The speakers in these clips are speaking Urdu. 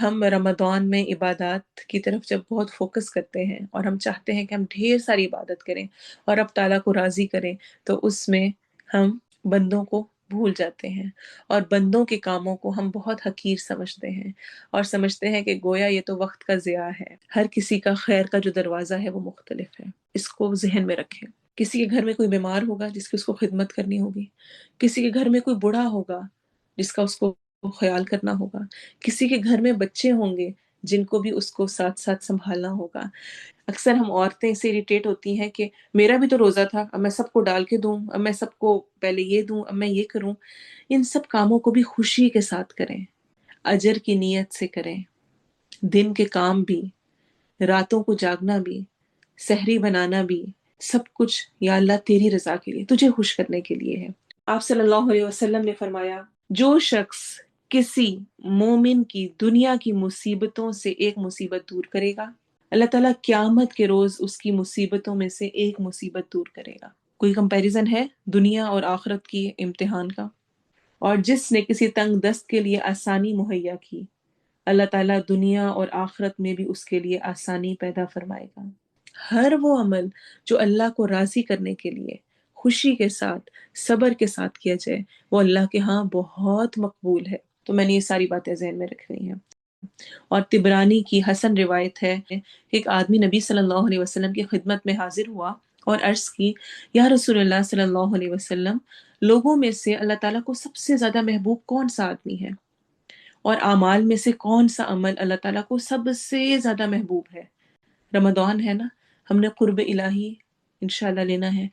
ہم رمضان میں عبادات کی طرف جب بہت فوکس کرتے ہیں اور ہم چاہتے ہیں کہ ہم ڈھیر ساری عبادت کریں اور اب تعالیٰ کو راضی کریں، تو اس میں ہم بندوں کو بھول جاتے ہیں اور بندوں کے کاموں کو ہم بہت حقیر سمجھتے ہیں اور سمجھتے ہیں کہ گویا یہ تو وقت کا ضیاع ہے۔ ہر کسی کا خیر کا جو دروازہ ہے وہ مختلف ہے، اس کو ذہن میں رکھیں۔ کسی کے گھر میں کوئی بیمار ہوگا جس کی اس کو خدمت کرنی ہوگی، کسی کے گھر میں کوئی بوڑھا ہوگا جس کا اس کو خیال کرنا ہوگا، کسی کے گھر میں بچے ہوں گے جن کو بھی اس کو ساتھ ساتھ سنبھالنا ہوگا۔ اکثر ہم عورتیں اس سے اریٹیٹ ہوتی ہیں کہ میرا بھی تو روزہ تھا، اب میں سب کو ڈال کے دوں، اب میں سب کو پہلے یہ دوں، اب میں یہ کروں۔ ان سب کاموں کو بھی خوشی کے ساتھ کریں، اجر کی نیت سے کریں۔ دن کے کام بھی، راتوں کو جاگنا بھی، سحری بنانا بھی، سب کچھ یا اللہ تیری رضا کے لیے، تجھے خوش کرنے کے لیے ہے۔ آپ صلی اللہ علیہ وسلم نے فرمایا، جو شخص کسی مومن کی دنیا کی مصیبتوں سے ایک مصیبت دور کرے گا، اللہ تعالیٰ قیامت کے روز اس کی مصیبتوں میں سے ایک مصیبت دور کرے گا۔ کوئی کمپیریزن ہے دنیا اور آخرت کی امتحان کا؟ اور جس نے کسی تنگ دست کے لیے آسانی مہیا کی، اللہ تعالیٰ دنیا اور آخرت میں بھی اس کے لیے آسانی پیدا فرمائے گا۔ ہر وہ عمل جو اللہ کو راضی کرنے کے لیے خوشی کے ساتھ، صبر کے ساتھ کیا جائے، وہ اللہ کے ہاں بہت مقبول ہے۔ تو میں نے یہ ساری باتیں ذہن میں رکھ لی ہیں۔ اور طبرانی کی حسن روایت ہے کہ ایک آدمی نبی صلی اللہ علیہ وسلم کی خدمت میں حاضر ہوا اور عرض کی، یا رسول اللہ صلی اللہ علیہ وسلم، لوگوں میں سے اللہ تعالیٰ کو سب سے زیادہ محبوب کون سا آدمی ہے؟ اور اعمال میں سے کون سا عمل اللہ تعالیٰ کو سب سے زیادہ محبوب ہے؟ رمضان ہے نا، ہم نے قرب الہی انشاءاللہ لینا ہے،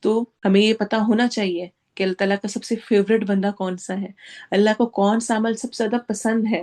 تو ہمیں یہ پتا ہونا چاہیے کہ اللہ تعالیٰ کا سب سے فیوریٹ بندہ کون سا ہے، اللہ کو کون سا عمل سب سے زیادہ پسند ہے۔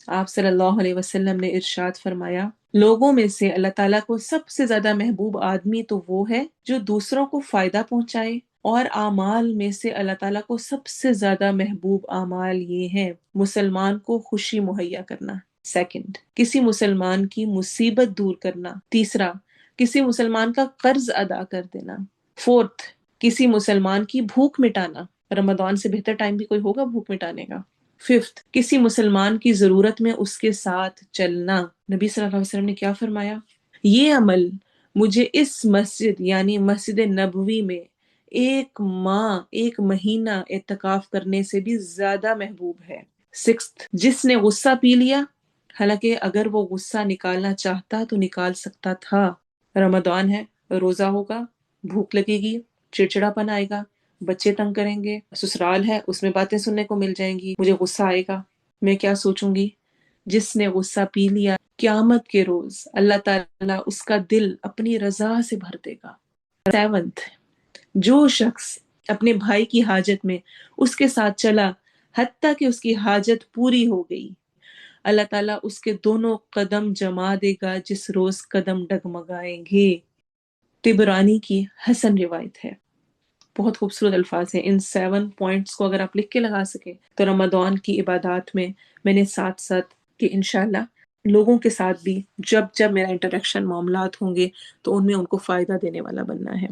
آپ صلی اللہ علیہ وسلم نے ارشاد فرمایا، لوگوں میں سے اللہ تعالیٰ کو سب سے زیادہ محبوب آدمی تو وہ ہے جو دوسروں کو فائدہ پہنچائے، اور اعمال میں سے اللہ تعالیٰ کو سب سے زیادہ محبوب اعمال یہ ہیں، مسلمان کو خوشی مہیا کرنا، سیکنڈ کسی مسلمان کی مصیبت دور کرنا، تیسرا کسی مسلمان کا قرض ادا کر دینا، فورتھ کسی مسلمان کی بھوک مٹانا، رمضان سے بہتر ٹائم بھی کوئی ہوگا بھوک مٹانے کا، ففتھ کسی مسلمان کی ضرورت میں اس کے ساتھ چلنا۔ نبی صلی اللہ علیہ وسلم نے کیا فرمایا؟ یہ عمل مجھے اس مسجد یعنی مسجد نبوی میں ایک ماہ، ایک مہینہ اعتکاف کرنے سے بھی زیادہ محبوب ہے۔ سکستھ جس نے غصہ پی لیا، حالانکہ اگر وہ غصہ نکالنا چاہتا تو نکال سکتا تھا، رمضان ہے، روزہ ہوگا، بھوک لگے گی، چڑچڑا پن آئے گا، بچے تنگ کریں گے، سسرال ہے اس میں باتیں سننے کو مل جائیں گی، مجھے غصہ آئے گا، میں کیا سوچوں گی؟ جس نے غصہ پی لیا، قیامت کے روز اللہ تعالیٰ اس کا دل اپنی رضا سے بھر دے گا۔ سیونتھ جو شخص اپنے بھائی کی حاجت میں اس کے ساتھ چلا حتیٰ کہ اس کی حاجت پوری ہو گئی، اللہ تعالیٰ اس کے دونوں قدم جما دے گا جس روز قدم ڈگمگائیں گے۔ طبرانی کی حسن روایت ہے۔ بہت خوبصورت الفاظ ہیں، ان 7 پوائنٹس کو اگر آپ لکھ کے لگا سکیں تو رمضان کی عبادات میں نے ساتھ ساتھ کہ انشاءاللہ لوگوں کے ساتھ بھی جب میرا انٹریکشن معاملات ہوں گے تو ان میں ان کو فائدہ دینے والا بننا ہے۔